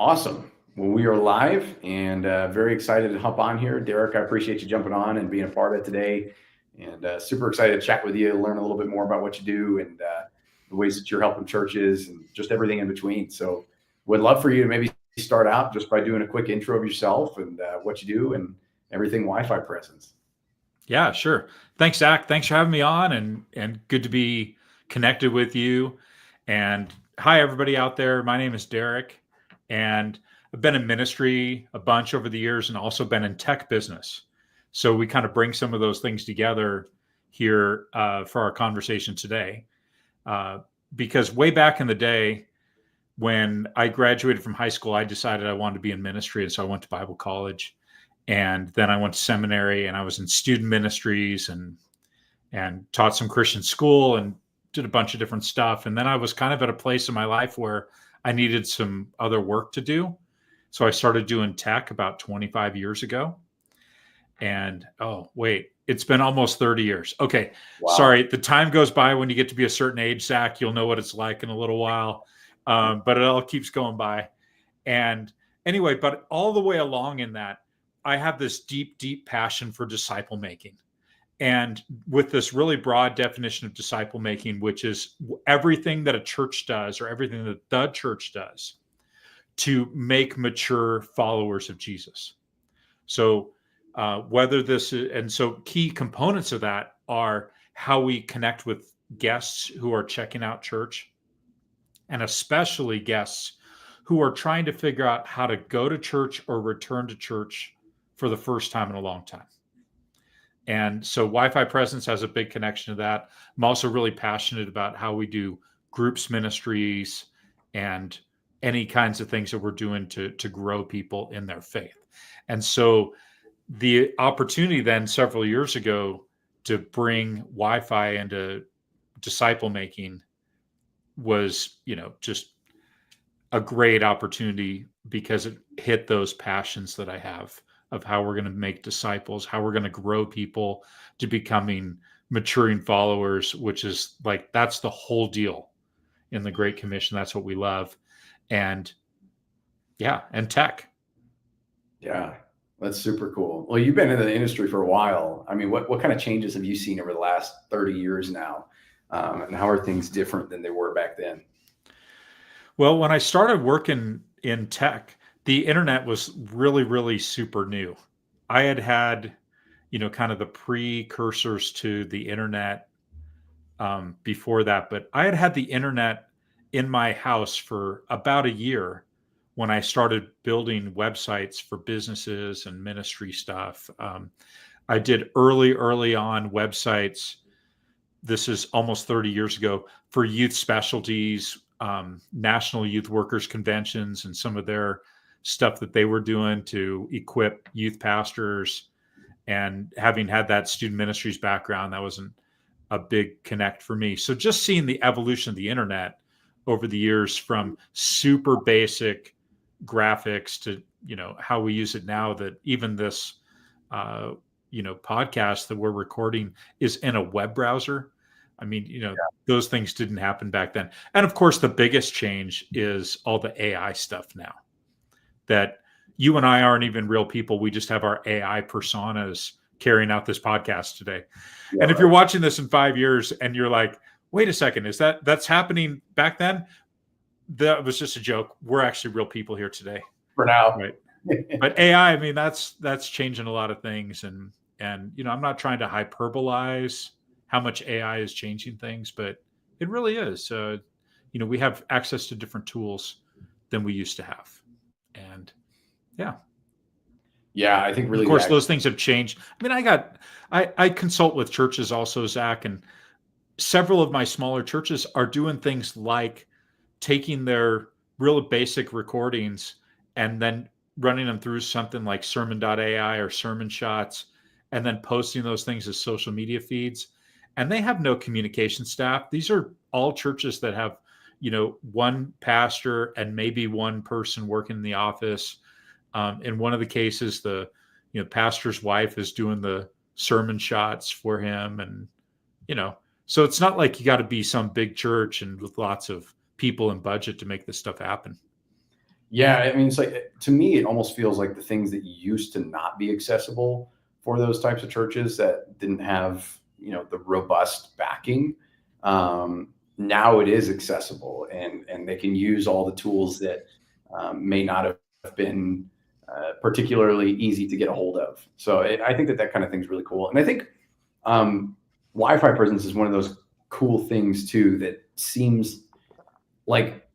Awesome. Well, we are live and very excited to hop on here. Derek, I appreciate you jumping on and being a part of it today. And super excited to chat with you, learn a little bit more about what you do and the ways that you're helping churches and just everything in between. So would love for you to maybe start out just by doing a quick intro of yourself and what you do and everything Wi-Fi Presence. Yeah, sure. Thanks, Zach. Thanks for having me on and good to be connected with you. And hi, everybody out there. My name is Derek, and I've been in ministry a bunch over the years and also been in tech business. So we kind of bring some of those things together here for our conversation today. Because way back in the day, when I graduated from high school, I decided I wanted to be in ministry. And so I went to Bible college. And then I went to seminary and I was in student ministries and taught some Christian school and did a bunch of different stuff. And then I was kind of at a place in my life where I needed some other work to do. So I started doing tech about 25 years ago. And it's been almost 30 years. Okay. Wow. Sorry. The time goes by when you get to be a certain age, Zach. You'll know what it's like in a little while. But it all keeps going by. And anyway, but all the way along in that, I have this deep, deep passion for disciple making. And with this really broad definition of disciple making, which is everything that a church does or everything that the church does to make mature followers of Jesus. So so key components of that are how we connect with guests who are checking out church, and especially guests who are trying to figure out how to go to church or return to church for the first time in a long time. And so Wi-Fi Presence has a big connection to that. I'm also really passionate about how we do groups ministries and any kinds of things that we're doing to grow people in their faith. And so the opportunity then several years ago to bring Wi-Fi into disciple making was, just a great opportunity because it hit those passions that I have of how we're going to make disciples, how we're going to grow people to becoming maturing followers, which is that's the whole deal in the Great Commission. That's what we love. And tech. Yeah, that's super cool. Well, you've been in the industry for a while. I mean, what kind of changes have you seen over the last 30 years now? And how are things different than they were back then? Well, when I started working in tech, the internet was really, really super new. I had kind of the precursors to the internet before that, but I had the internet in my house for about a year when I started building websites for businesses and ministry stuff. I did early on websites. This is almost 30 years ago for youth specialties, National Youth Workers Conventions, and some of their stuff that they were doing to equip youth pastors. And having had that student ministries background, that wasn't a big connect for me. So just seeing the evolution of the internet over the years from super basic graphics to, how we use it now, that even this, podcast that we're recording is in a web browser. I mean, those things didn't happen back then. And of course, the biggest change is all the AI stuff now, that you and I aren't even real people. We just have our AI personas carrying out this podcast today. Yeah, and if you're watching this in 5 years and you're like, wait a second, that's happening back then? That was just a joke. We're actually real people here today. For now. Right. But AI, I mean, that's changing a lot of things. And I'm not trying to hyperbolize how much AI is changing things, but it really is. We have access to different tools than we used to have. And yeah, I think really, of course, those things have changed. I mean, I consult with churches also, Zach, and several of my smaller churches are doing things like taking their real basic recordings and then running them through something like sermon.ai or sermon shots, and then posting those things as social media feeds. And they have no communication staff. These are all churches that have, one pastor and maybe one person working in the office. In one of the cases, the pastor's wife is doing the sermon shots for him, and so it's not like you got to be some big church and with lots of people and budget to make this stuff happen. Yeah, I mean, it's like, to me, it almost feels like the things that used to not be accessible for those types of churches that didn't have, the robust backing. Now it is accessible, and they can use all the tools that may not have been particularly easy to get a hold of. So I think that kind of thing is really cool. And I think Wi-Fi presence is one of those cool things too that seems like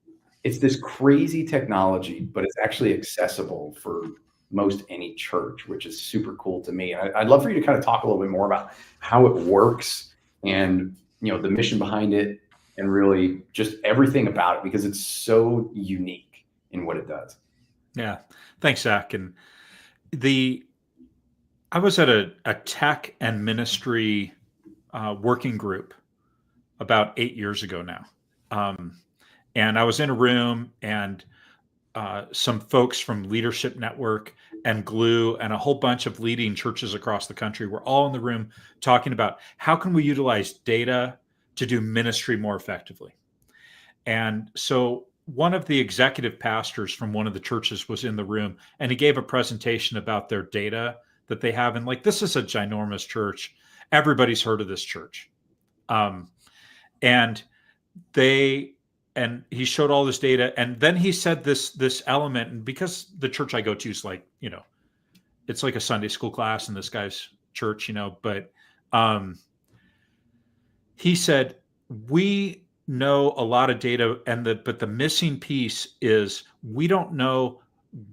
it's this crazy technology, but it's actually accessible for most any church, which is super cool to me. I'd love for you to kind of talk a little bit more about how it works and the mission behind it, and really just everything about it, because it's so unique in what it does. Yeah, thanks, Zach. And I was at a tech and ministry working group about 8 years ago now. And I was in a room, and some folks from Leadership Network and Glue and a whole bunch of leading churches across the country were all in the room talking about how can we utilize data to do ministry more effectively. And so one of the executive pastors from one of the churches was in the room, and he gave a presentation about their data that they have. And like, this is a ginormous church. Everybody's heard of this church. And he showed all this data, and then he said this element. And because the church I go to is like, it's like a Sunday school class in this guy's church, but he said, we know a lot of data, but the missing piece is we don't know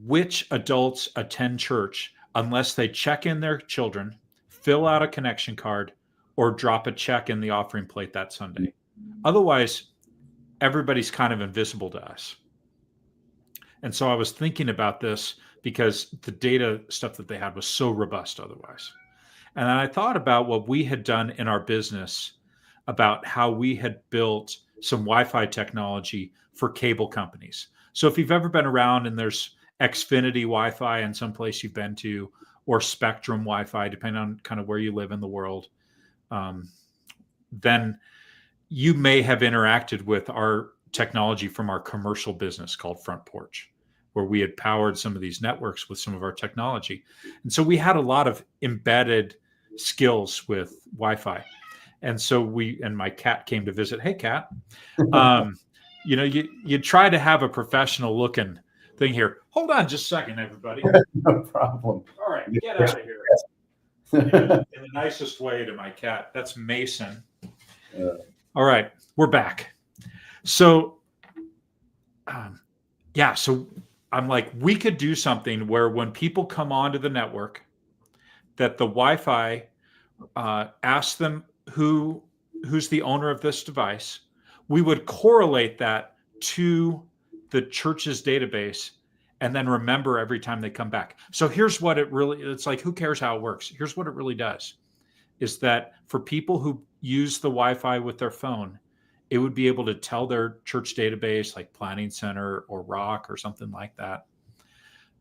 which adults attend church unless they check in their children, fill out a connection card, or drop a check in the offering plate that Sunday. Otherwise, everybody's kind of invisible to us. And so I was thinking about this because the data stuff that they had was so robust otherwise. And I thought about what we had done in our business, about how we had built some Wi-Fi technology for cable companies. So if you've ever been around and there's Xfinity Wi-Fi in some place you've been to, or Spectrum Wi-Fi, depending on kind of where you live in the world, then you may have interacted with our technology from our commercial business called Front Porch, where we had powered some of these networks with some of our technology. And so we had a lot of embedded skills with Wi-Fi. And so my cat came to visit. Hey, cat. You try to have a professional looking thing here. Hold on just a second, everybody. No problem. All right, get out of here. In the nicest way to my cat. That's Mason. All right, we're back. So, so I'm like, we could do something where when people come onto the network, that the Wi-Fi asks them who's the owner of this device. We would correlate that to the church's database, and then remember every time they come back. So here's what it's like, who cares how it works? Here's what it really does, is that for people who use the Wi-Fi with their phone, it would be able to tell their church database, like Planning Center or Rock or something like that,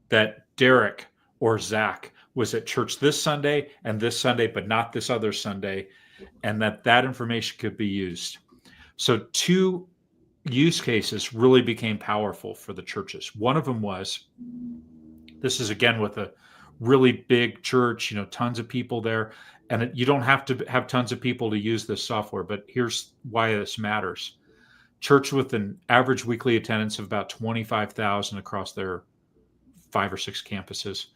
that Derek or Zach was at church this Sunday, but not this other Sunday, and that information could be used. So 2 use cases really became powerful for the churches. One of them was, this is again with a really big church, tons of people there. And you don't have to have tons of people to use this software, but here's why this matters. Church with an average weekly attendance of about 25,000 across their 5 or 6 campuses.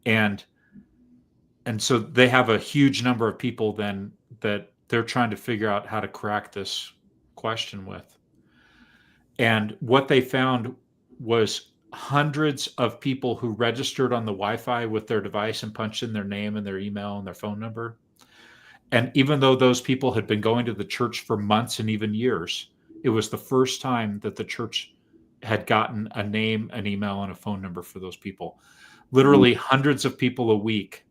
And so they have a huge number of people then that they're trying to figure out how to crack this question with. And what they found was hundreds of people who registered on the Wi-Fi with their device and punched in their name and their email and their phone number. And even though those people had been going to the church for months and even years, it was the first time that the church had gotten a name, an email, and a phone number for those people. Literally hundreds of people a week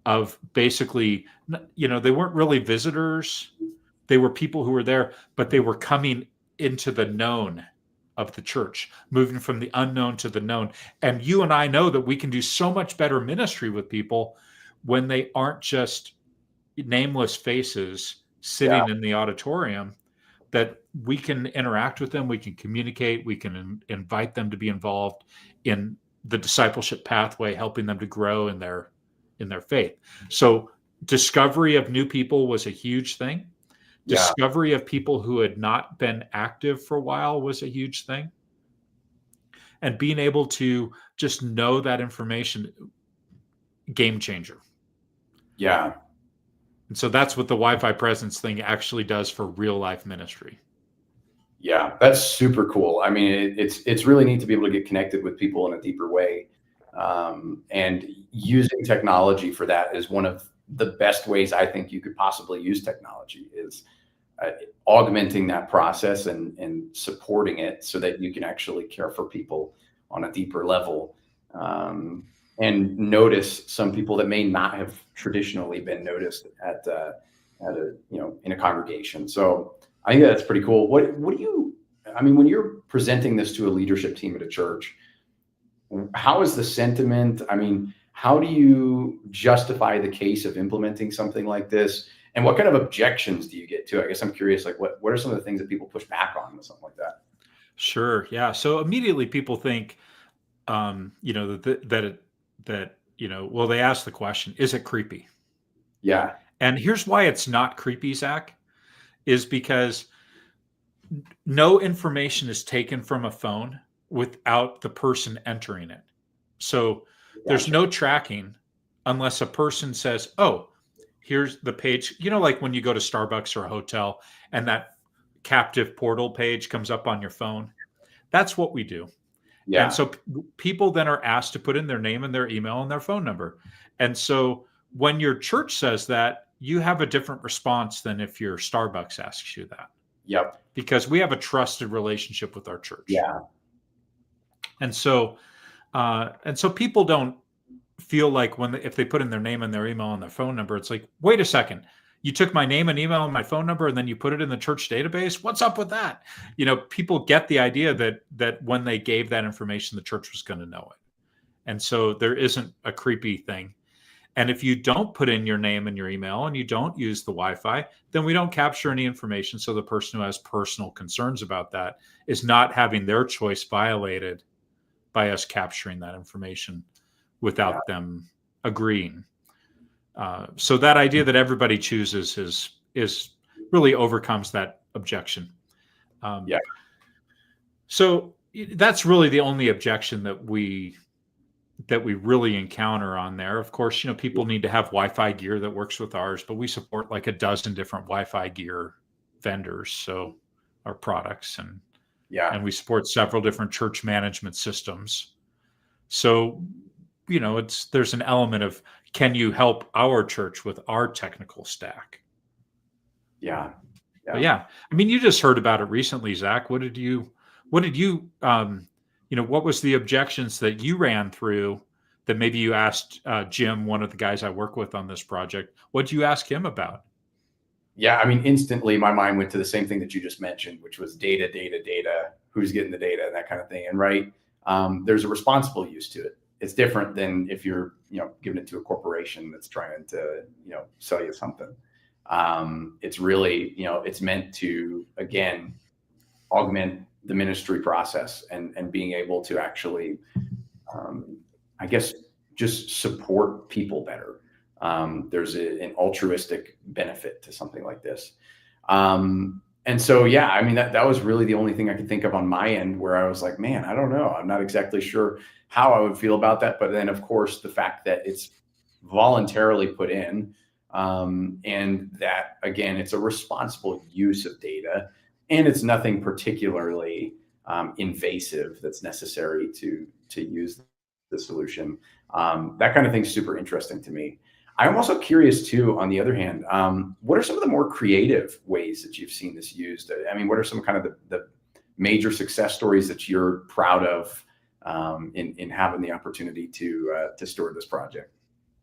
of basically, they weren't really visitors. They were people who were there, but they were coming into the known of the church, moving from the unknown to the known. And you and I know that we can do so much better ministry with people when they aren't just nameless faces sitting in the auditorium, that we can interact with them, we can communicate, we can invite them to be involved in the discipleship pathway, helping them to grow in their faith. So discovery of new people was a huge thing. Yeah. Discovery of people who had not been active for a while was a huge thing. And being able to just know that information, game changer. Yeah. And so that's what the Wi-Fi presence thing actually does for real life ministry. Yeah, that's super cool. I mean, it's really neat to be able to get connected with people in a deeper way. And using technology for that is one of the best ways I think you could possibly use technology, is augmenting that process and supporting it so that you can actually care for people on a deeper level, and notice some people that may not have traditionally been noticed at a in a congregation. So I think that's pretty cool. What do you, I mean, when you're presenting this to a leadership team at a church, how is the sentiment? I mean, how do you justify the case of implementing something like this? And what kind of objections do you get to? I guess I'm curious, like what are some of the things that people push back on with something like that? Sure. Yeah. So immediately people think, well, they ask the question, is it creepy? Yeah. And here's why it's not creepy, Zach, is because no information is taken from a phone without the person entering it. So there's Gotcha. no tracking unless a person says, oh, here's the page. Like when you go to Starbucks or a hotel and that captive portal page comes up on your phone. That's what we do. And Yeah. so people then are asked to put in their name and their email and their phone number. And so when your church says that, you have a different response than if your Starbucks asks you that, Yep. because we have a trusted relationship with our church. Yeah. And so people don't feel like if they put in their name and their email and their phone number, it's like, wait a second, you took my name and email and my phone number and then you put it in the church database. What's up with that? People get the idea that when they gave that information, the church was going to know it. And so there isn't a creepy thing. And if you don't put in your name and your email and you don't use the Wi-Fi, then we don't capture any information. So the person who has personal concerns about that is not having their choice violated by us capturing that information without them agreeing. So that idea that everybody chooses is really overcomes that objection. Yeah. So that's really the only objection that we really encounter on there. Of course, people need to have Wi-Fi gear that works with ours, but we support like a dozen different Wi-Fi gear vendors, so our products, and we support several different church management systems. So, there's an element of, can you help our church with our technical stack? Yeah. But yeah, I mean, you just heard about it recently, Zach. What was the objections that you ran through that maybe you asked Jim, one of the guys I work with on this project? What did you ask him about? Yeah, I mean, instantly my mind went to the same thing that you just mentioned, which was data, who's getting the data, and that kind of thing. And there's a responsible use to it. It's different than if you're, giving it to a corporation that's trying to, sell you something. It's really, it's meant to, again, augment the ministry process and being able to actually, I guess, just support people better. There's an altruistic benefit to something like this. And so, yeah, I mean, that was really the only thing I could think of on my end where I was like, man, I don't know. I'm not exactly sure how I would feel about that. But then, of course, the fact that it's voluntarily put in, and that, again, it's a responsible use of data, and it's nothing particularly invasive that's necessary to use the solution. That kind of thing's super interesting to me. I'm also curious too, on the other hand, what are some of the more creative ways that you've seen this used? I mean, what are some kind of the major success stories that you're proud of in having the opportunity to steward this project?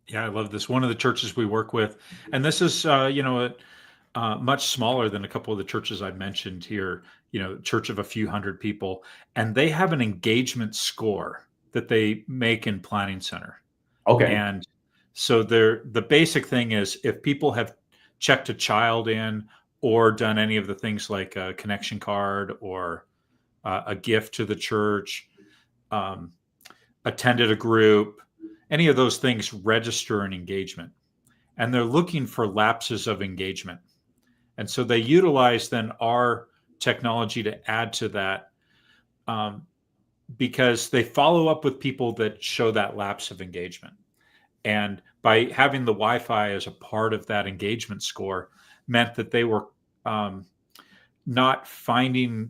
Yeah, I love this. One of the churches we work with, and this is, much smaller than a couple of the churches I mentioned here, church of a few hundred people, and they have an engagement score that they make in Planning Center. Okay. And so the basic thing is, if people have checked a child in or done any of the things like a connection card or a gift to the church, attended a group, any of those things register an engagement. And they're looking for lapses of engagement. And so they utilize then our technology to add to that, because they follow up with people that show that lapse of engagement. And by having the Wi-Fi as a part of that engagement score meant that they were not finding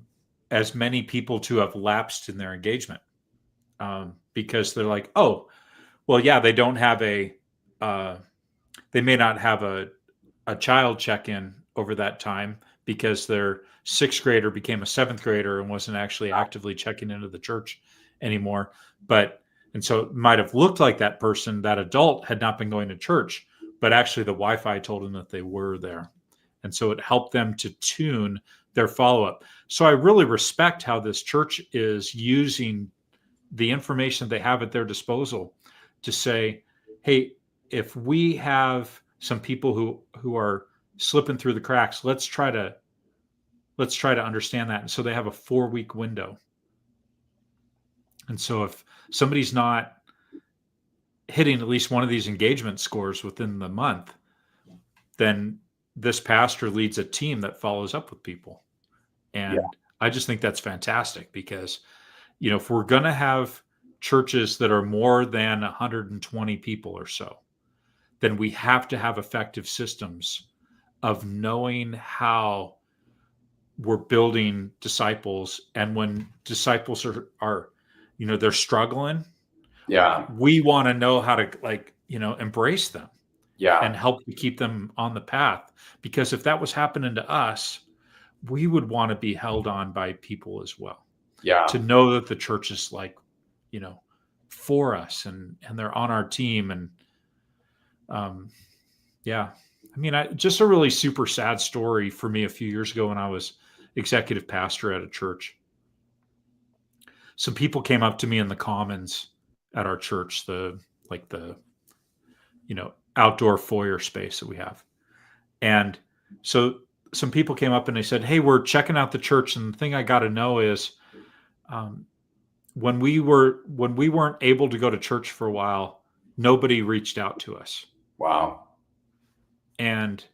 as many people to have lapsed in their engagement, because they're like, oh, well, yeah, they don't have they may not have a child check-in over that time because their sixth grader became a seventh grader and wasn't actually actively checking into the church anymore. And so it might have looked like that person, that adult, had not been going to church, but actually the Wi-Fi told them that they were there. And so it helped them to tune their follow-up. So I really respect how this church is using the information they have at their disposal to say, hey, if we have some people who are slipping through the cracks, let's try to understand that. And so they have a 4-week window. And so if somebody's not hitting at least one of these engagement scores within the month, then this pastor leads a team that follows up with people. And I just think that's fantastic because, if we're going to have churches that are more than 120 people or so, then we have to have effective systems of knowing how we're building disciples. And when disciples are they're struggling, we want to know how to embrace them and help to keep them on the path. Because if that was happening to us, we would want to be held on by people as well. To know that the church is for us and they're on our team. And just a really super sad story for me a few years ago when I was executive pastor at a church. Some people came up to me in the commons at our church, the outdoor foyer space that we have. And so some people came up and they said, hey, we're checking out the church. And the thing I got to know is, when we weren't able to go to church for a while, nobody reached out to us. Wow. And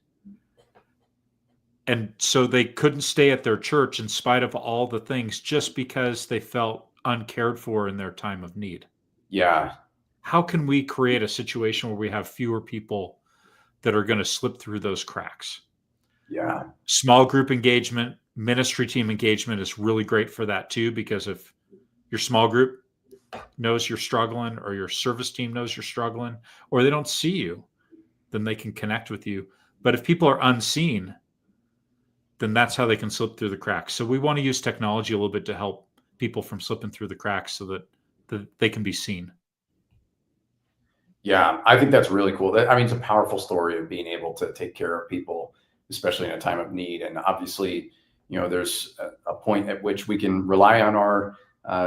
so they couldn't stay at their church in spite of all the things, just because they felt uncared for in their time of need. Yeah. How can we create a situation where we have fewer people that are going to slip through those cracks? Yeah. Small group engagement, ministry team engagement is really great for that too, because if your small group knows you're struggling, or your service team knows you're struggling, or they don't see you, then they can connect with you. But if people are unseen, then that's how they can slip through the cracks. So we want to use technology a little bit to help people from slipping through the cracks so that they can be seen. Yeah, I think that's really cool. It's a powerful story of being able to take care of people, especially in a time of need. And obviously, there's a point at which we can rely on our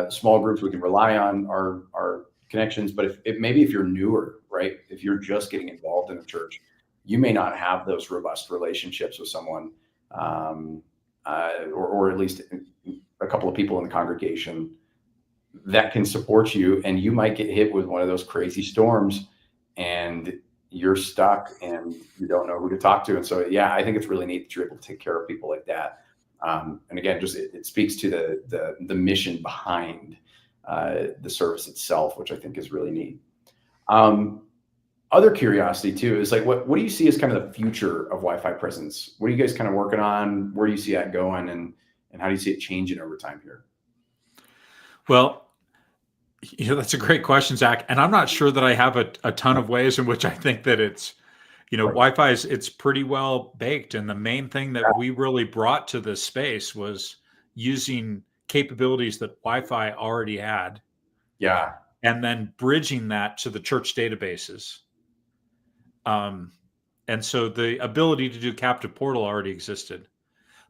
small groups, we can rely on our connections. But if you're newer, right? If you're just getting involved in a church, you may not have those robust relationships with someone, or at least a couple of people in the congregation that can support you, and you might get hit with one of those crazy storms and you're stuck and you don't know who to talk to. And so, I think it's really neat that you're able to take care of people like that. And again, just it speaks to the mission behind the service itself, which I think is really neat. Other curiosity too is what do you see as kind of the future of Wi-Fi presence? What are you guys kind of working on? Where do you see that going, and how do you see it changing over time here? Well, that's a great question, Zach. And I'm not sure that I have a ton of ways in which I think that it's, Wi-Fi it's pretty well baked. And the main thing that we really brought to this space was using capabilities that Wi-Fi already had. Yeah. And then bridging that to the church databases. And so the ability to do captive portal already existed,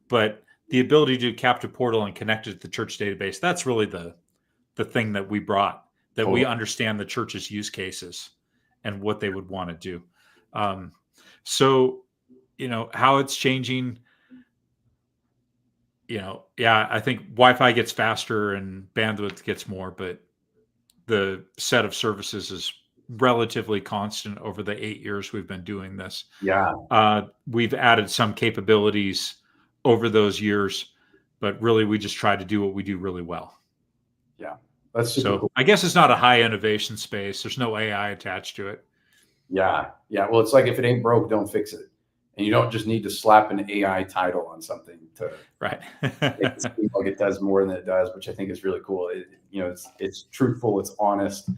but the ability to do captive portal and connect it to the church database, that's really the thing that we brought, that we understand the church's use cases and what they would want to do. So, how it's changing, Yeah, I think Wi-Fi gets faster and bandwidth gets more, but the set of services is relatively constant over the 8 years we've been doing this. Yeah. We've added some capabilities over those years, but really we just try to do what we do really well. Yeah. That's super So cool. I guess it's not a high innovation space. There's no AI attached to it. Yeah. Yeah. Well, it's like if it ain't broke, don't fix it. And you don't just need to slap an AI title on something to Right. make it seem like it does more than it does, which I think is really cool. It's truthful, it's honest,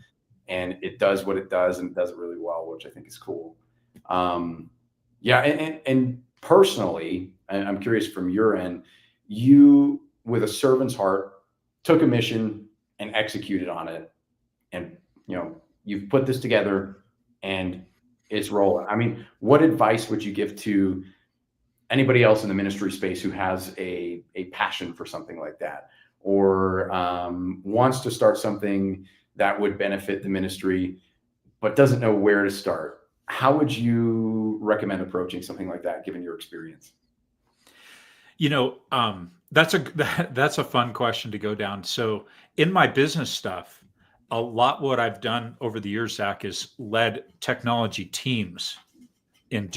and it does what it does, and it does it really well, which I think is cool. Yeah, and personally, and I'm curious from your end, you, with a servant's heart, took a mission and executed on it, and you've put this together, and it's rolling. I mean, what advice would you give to anybody else in the ministry space who has a passion for something like that, or wants to start something that would benefit the ministry, but doesn't know where to start? How would you recommend approaching something like that, given your experience? That's a fun question to go down. So in my business stuff, a lot what I've done over the years, Zach, is led technology teams in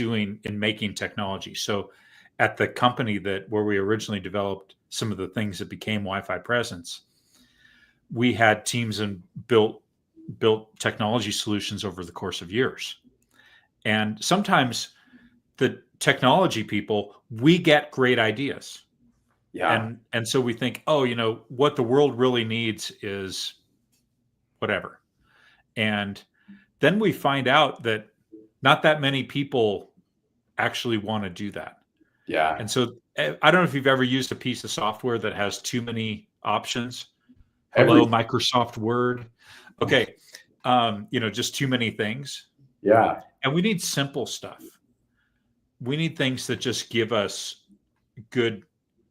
making technology. So at the company where we originally developed some of the things that became Wi-Fi Presence, we had teams and built technology solutions over the course of years. And sometimes the technology people, we get great ideas. Yeah. And so we think, oh, what the world really needs is whatever. And then we find out that not that many people actually want to do that. Yeah. And so I don't know if you've ever used a piece of software that has too many options. Hello, Microsoft Word. Okay. Just too many things. Yeah. And we need simple stuff. We need things that just give us good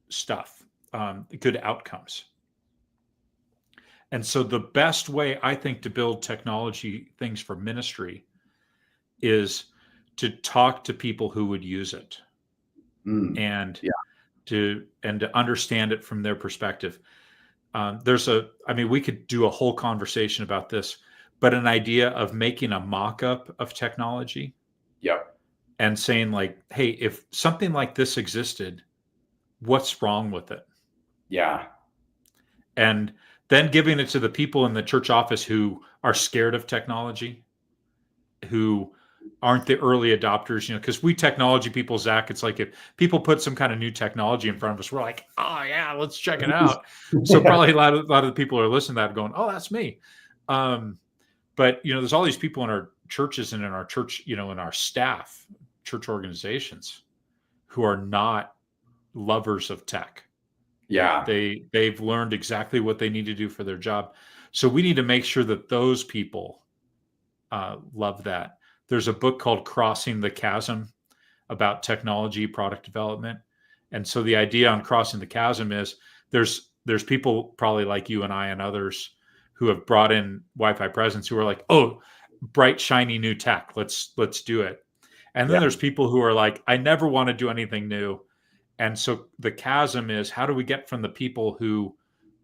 stuff, good outcomes. And so the best way I think to build technology things for ministry is to talk to people who would use it and to understand it from their perspective. We could do a whole conversation about this, but an idea of making a mock-up of technology. Yep. And saying like, hey, if something like this existed, what's wrong with it? Yeah. And then giving it to the people in the church office who are scared of technology, who aren't the early adopters, because we technology people, Zach, it's like if people put some kind of new technology in front of us, we're like, oh yeah, let's check it out. So probably a lot of the people are listening to that going, oh, that's me. But there's all these people in our churches and in our church, in our staff, church organizations, who are not lovers of tech. Yeah. They've learned exactly what they need to do for their job. So we need to make sure that those people love that. There's a book called Crossing the Chasm about technology product development. And so the idea on crossing the chasm is there's people probably like you and I and others who have brought in Wi-Fi Presence who are like, oh, bright, shiny new tech. Let's do it. And then there's people who are like, I never want to do anything new. And so the chasm is, how do we get from the people who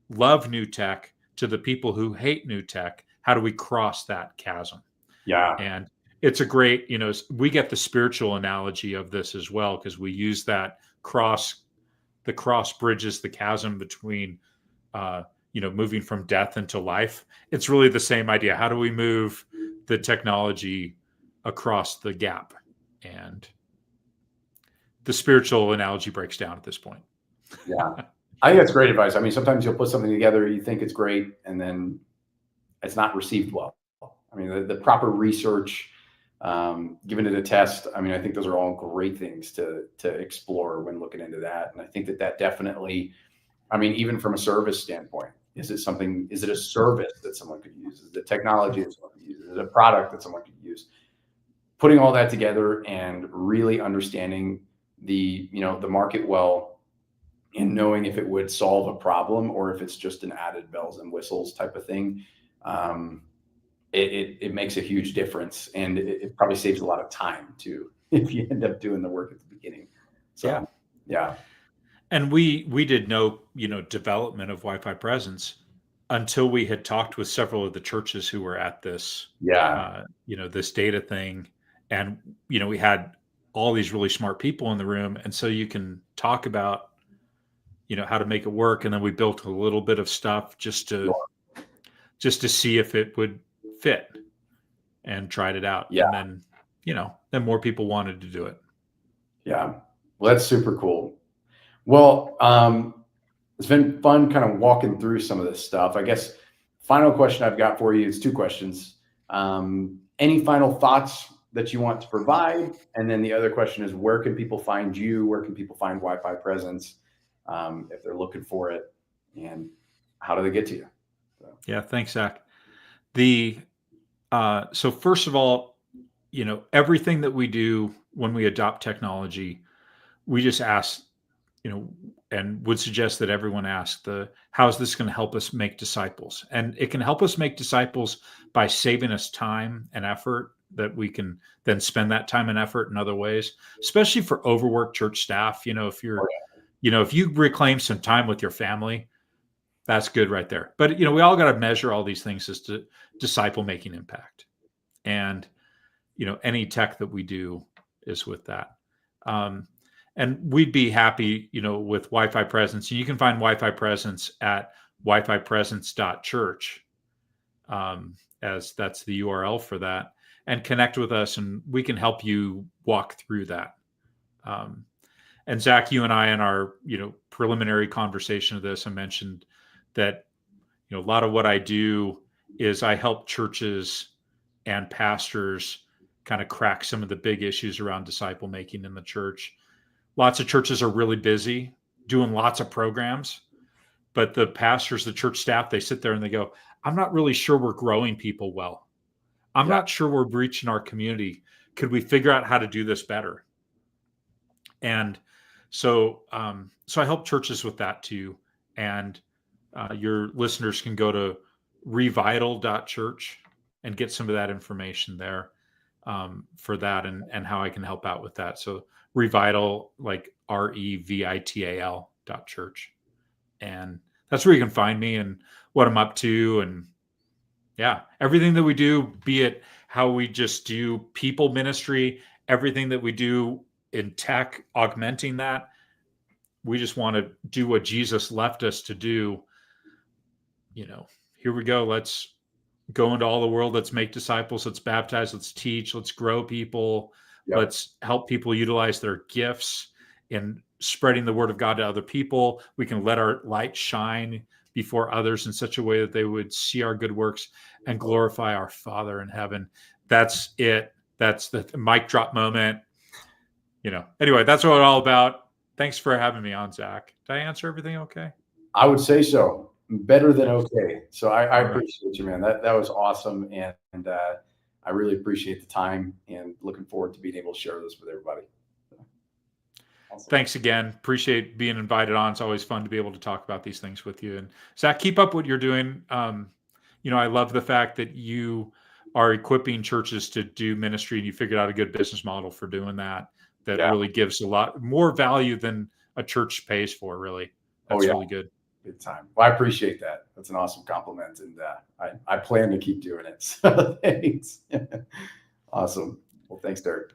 love new tech to the people who hate new tech? How do we cross that chasm? Yeah. And it's a great, we get the spiritual analogy of this as well, because we use that the cross bridges the chasm between, moving from death into life. It's really the same idea. How do we move the technology across the gap? And the spiritual analogy breaks down at this point. Yeah. I think that's great advice. I mean, sometimes you'll put something together, you think it's great, and then it's not received well. I mean, the proper research, giving it a test. I mean, I think those are all great things to explore when looking into that. And I think that definitely, I mean, even from a service standpoint, is it a service that someone could use? Is it technology that someone could use? Is it a product that someone could use? Putting all that together and really understanding the market well, and knowing if it would solve a problem or if it's just an added bells and whistles type of thing. It makes a huge difference, and it probably saves a lot of time too if you end up doing the work at the beginning. So, yeah. And we did no, development of Wi-Fi presence until we had talked with several of the churches who were at this, Yeah. this data thing. And, we had all these really smart people in the room. And so you can talk about, how to make it work. And then we built a little bit of stuff just to see if it would fit, and tried it out. Yeah. And then, then more people wanted to do it. Yeah. Well, that's super cool. Well, it's been fun kind of walking through some of this stuff. I guess final question I've got for you is two questions. Any final thoughts that you want to provide? And then the other question is, where can people find you? Where can people find Wi-Fi Presence if they're looking for it? And how do they get to you? So. Yeah, thanks, Zach. So first of all, everything that we do when we adopt technology, we just ask, and would suggest that everyone ask how is this going to help us make disciples? And it can help us make disciples by saving us time and effort that we can then spend that time and effort in other ways, especially for overworked church staff. If you're, if you reclaim some time with your family, that's good right there. But, we all got to measure all these things as to disciple making impact. And, any tech that we do is with that. And we'd be happy, with Wi-Fi Presence. You can find Wi-Fi Presence at wifipresence.church, as that's the URL for that, and connect with us, and we can help you walk through that. And Zach, you and I, in our, preliminary conversation of this, I mentioned that, a lot of what I do is I help churches and pastors kind of crack some of the big issues around disciple making in the church. Lots of churches are really busy doing lots of programs, but the pastors, the church staff, they sit there and they go, I'm not really sure we're growing people well. I'm not sure we're reaching our community. Could we figure out how to do this better? And so I help churches with that too. And your listeners can go to revital.church and get some of that information there for that, and how I can help out with that. So Revital, like REVITAL.church. And that's where you can find me and what I'm up to. And yeah, everything that we do, be it how we just do people ministry, everything that we do in tech, augmenting that, we just want to do what Jesus left us to do. Here we go. Let's go into all the world. Let's make disciples. Let's baptize. Let's teach. Let's grow people. Yep. Let's help people utilize their gifts in spreading the word of God to other people. We can let our light shine before others in such a way that they would see our good works and glorify our Father in heaven. That's it. That's the mic drop moment. Anyway, that's what it's all about. Thanks for having me on, Zach. Did I answer everything okay? I would say so. Better than okay. So I appreciate you, man. That was awesome. And I really appreciate the time, and looking forward to being able to share this with everybody. Awesome. Thanks again. Appreciate being invited on. It's always fun to be able to talk about these things with you. And Zach, keep up what you're doing. I love the fact that you are equipping churches to do ministry, and you figured out a good business model for doing that. That really gives a lot more value than a church pays for, really. That's really good. Good time. Well, I appreciate that. That's an awesome compliment. And I plan to keep doing it. So thanks. Awesome. Well, thanks, Derek.